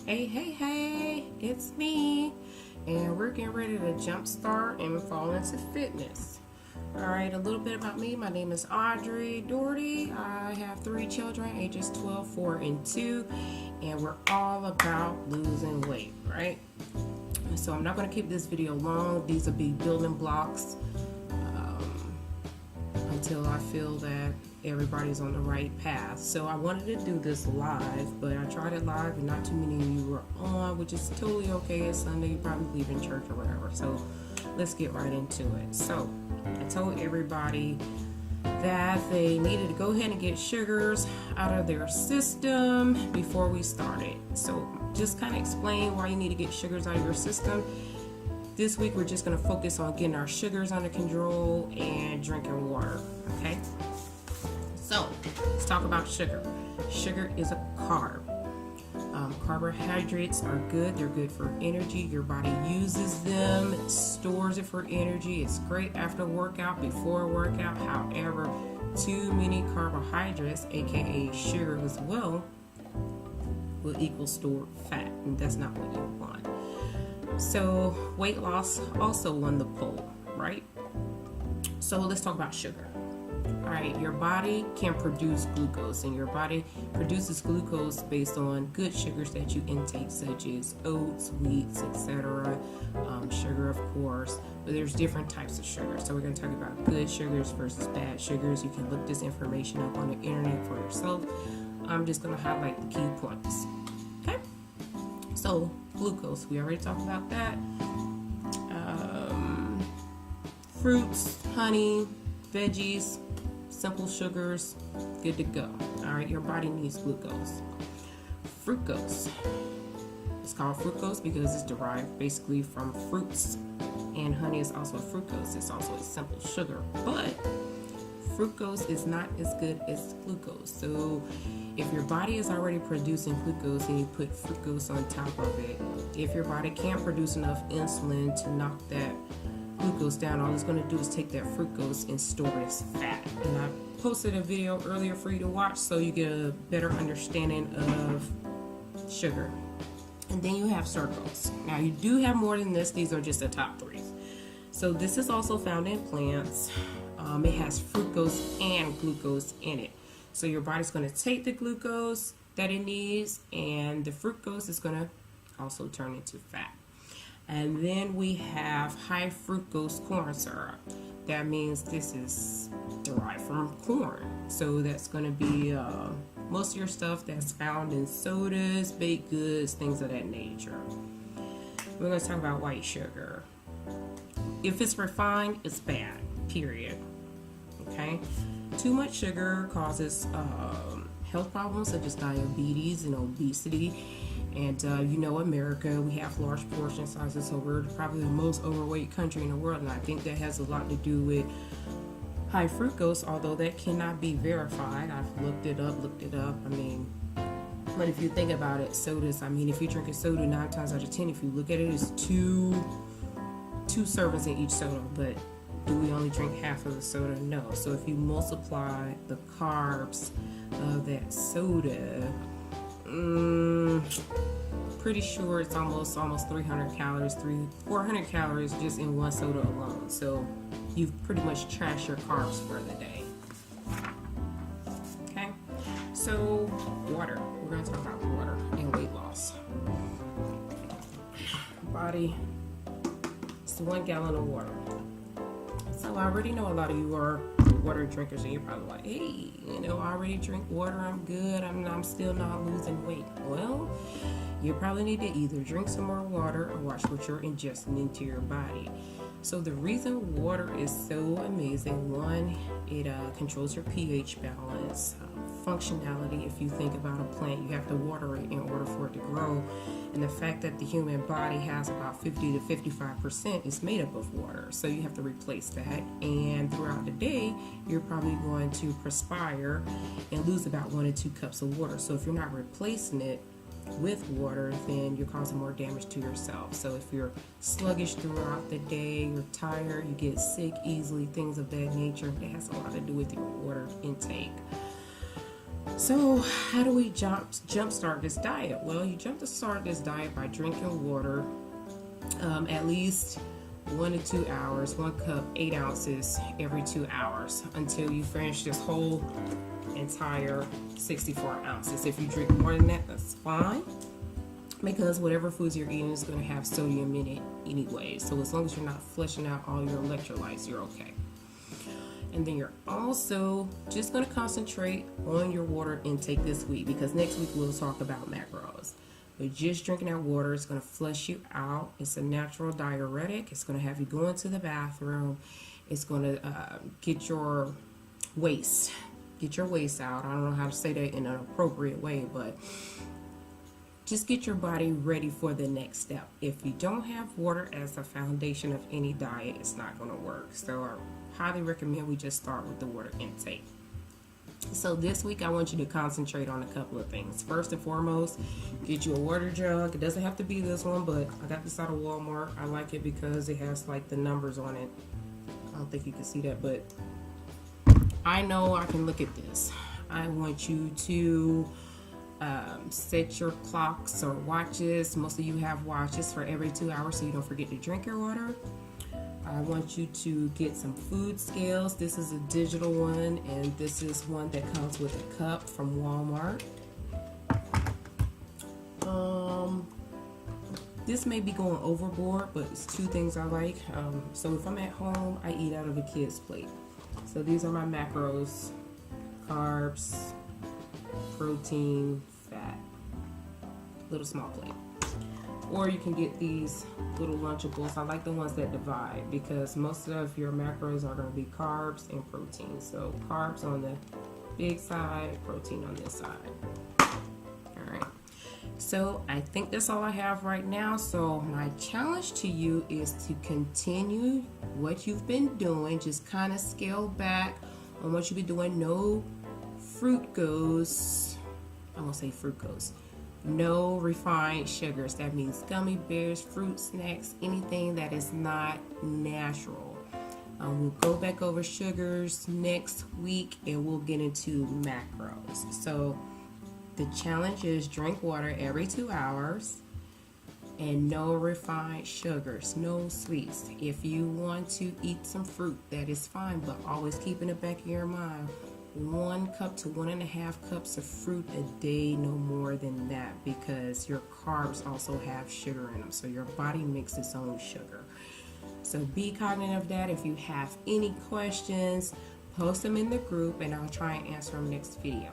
Hey, it's me, and we're getting ready to jumpstart and fall into fitness. All right, a little bit about me. My name is Audrey Doherty. I have 3 children, ages 12, 4, and 2, and we're all about losing weight, right? So I'm not going to keep this video long. These will be building blocks until I feel that everybody's on the right path. So I wanted to do this live, but I tried it live and not too many of you were on, which is totally okay. It's Sunday, you probably leaving church or whatever. So let's get right into it. So I told everybody that they needed to go ahead and get sugars out of their system before we started. So just kind of explain why you need to get sugars out of your system. This week we're just going to focus on getting our sugars under control and drinking water, okay? So let's talk about sugar. Sugar is a carb. Carbohydrates are good. They're good for energy. Your body uses them, stores it for energy. It's great after a workout, before a workout. However, too many carbohydrates, aka sugar as well, will equal stored fat, and that's not what you want. So weight loss also on the pole, right? So let's talk about sugar. All right, your body can produce glucose, and your body produces glucose based on good sugars that you intake, such as oats, wheats, etc. Sugar, of course, but there's different types of sugar. So we're going to talk about good sugars versus bad sugars. You can look this information up on the internet for yourself. I'm just going to highlight the key points. Okay, so glucose, we already talked about that. Fruits, honey, veggies, simple sugars, good to go. All right, your body needs glucose. Fructose. It's called fructose because it's derived basically from fruits, and honey is also a fructose. It's also a simple sugar, but fructose is not as good as glucose. So if your body is already producing glucose and you put fructose on top of it, if your body can't produce enough insulin to knock that glucose down, all it's going to do is take that fructose and store it as fat. And I posted a video earlier for you to watch so you get a better understanding of sugar. And then you have sucrose. Now you do have more than this. These are just the top 3. So this is also found in plants. It has fructose and glucose in it. So your body's going to take the glucose that it needs, and the fructose is going to also turn into fat. And then we have high fructose corn syrup. That means this is derived from corn. So that's going to be most of your stuff that's found in sodas, baked goods, things of that nature. We're going to talk about white sugar. If it's refined, it's bad, period. Okay? Too much sugar causes health problems such as diabetes and obesity. And America, we have large portion sizes, so we're probably the most overweight country in the world, and I think that has a lot to do with high fructose, although that cannot be verified. I've looked it up. But if you think about it, sodas, if you drink a soda 9 times out of 10, if you look at it, it's two servings in each soda, but do we only drink half of the soda? No. So if you multiply the carbs of that soda, pretty sure it's almost 300 calories, 400 calories just in one soda alone. So you've pretty much trashed your carbs for the day. Okay, so water. We're going to talk about water and weight loss. Body, it's 1 gallon of water. So I already know a lot of you are water drinkers, and you're probably like, hey, I already drink water, I'm good, I'm still not losing weight. Well, you probably need to either drink some more water or watch what you're ingesting into your body. So the reason water is so amazing, one, it controls your pH balance, functionality. If you think about a plant, you have to water it in order for it to grow. And the fact that the human body has about 50 to 55% is made up of water. So you have to replace that. And throughout the day, you're probably going to perspire and lose about 1 to 2 cups of water. So if you're not replacing it with water, then you're causing more damage to yourself. So if you're sluggish throughout the day, you're tired, you get sick easily, things of that nature, that has a lot to do with your water intake. So how do we jumpstart this diet? Well, you jumpstart this diet by drinking water at least 1 to 2 hours, 1 cup, 8 ounces every 2 hours until you finish this whole entire 64 ounces. If you drink more than that, that's fine, because whatever foods you're eating is going to have sodium in it anyway. So as long as you're not flushing out all your electrolytes, you're okay. And then you're also just going to concentrate on your water intake this week, because next week we'll talk about macros. But just drinking that water is going to flush you out. It's a natural diuretic. It's going to have you go into the bathroom. It's going to get your waste out. I don't know how to say that in an appropriate way, but just get your body ready for the next step. If you don't have water as a foundation of any diet, it's not going to work. So I highly recommend we just start with the water intake. So this week I want you to concentrate on a couple of things. First and foremost, get you a water jug. It doesn't have to be this one, but I got this out of Walmart. I like it because it has like the numbers on it. I don't think you can see that, but I know I can look at this. I want you to set your clocks or watches. Most of you have watches for every 2 hours so you don't forget to drink your water. I want you to get some food scales. This is a digital one, and this is one that comes with a cup from Walmart. This may be going overboard, but it's two things I like. So if I'm at home, I eat out of a kid's plate. So these are my macros: carbs, protein, fat, little small plate. Or you can get these little Lunchables. I like the ones that divide, because most of your macros are going to be carbs and protein. So carbs on the big side, protein on this side. All right. So I think that's all I have right now. So my challenge to you is to continue what you've been doing. Just kind of scale back on what you've been doing. No fructose. I won't say fructose. No refined sugars. That means gummy bears, fruit snacks, anything that is not natural. We'll go back over sugars next week, and we'll get into macros. So the challenge is drink water every 2 hours and no refined sugars, no sweets. If you want to eat some fruit, that is fine, but always keep in the back of your mind, 1 cup to 1.5 cups of fruit a day, no more than that, because your carbs also have sugar in them. So your body makes its own sugar. So be cognizant of that. If you have any questions, post them in the group and I'll try and answer them next video.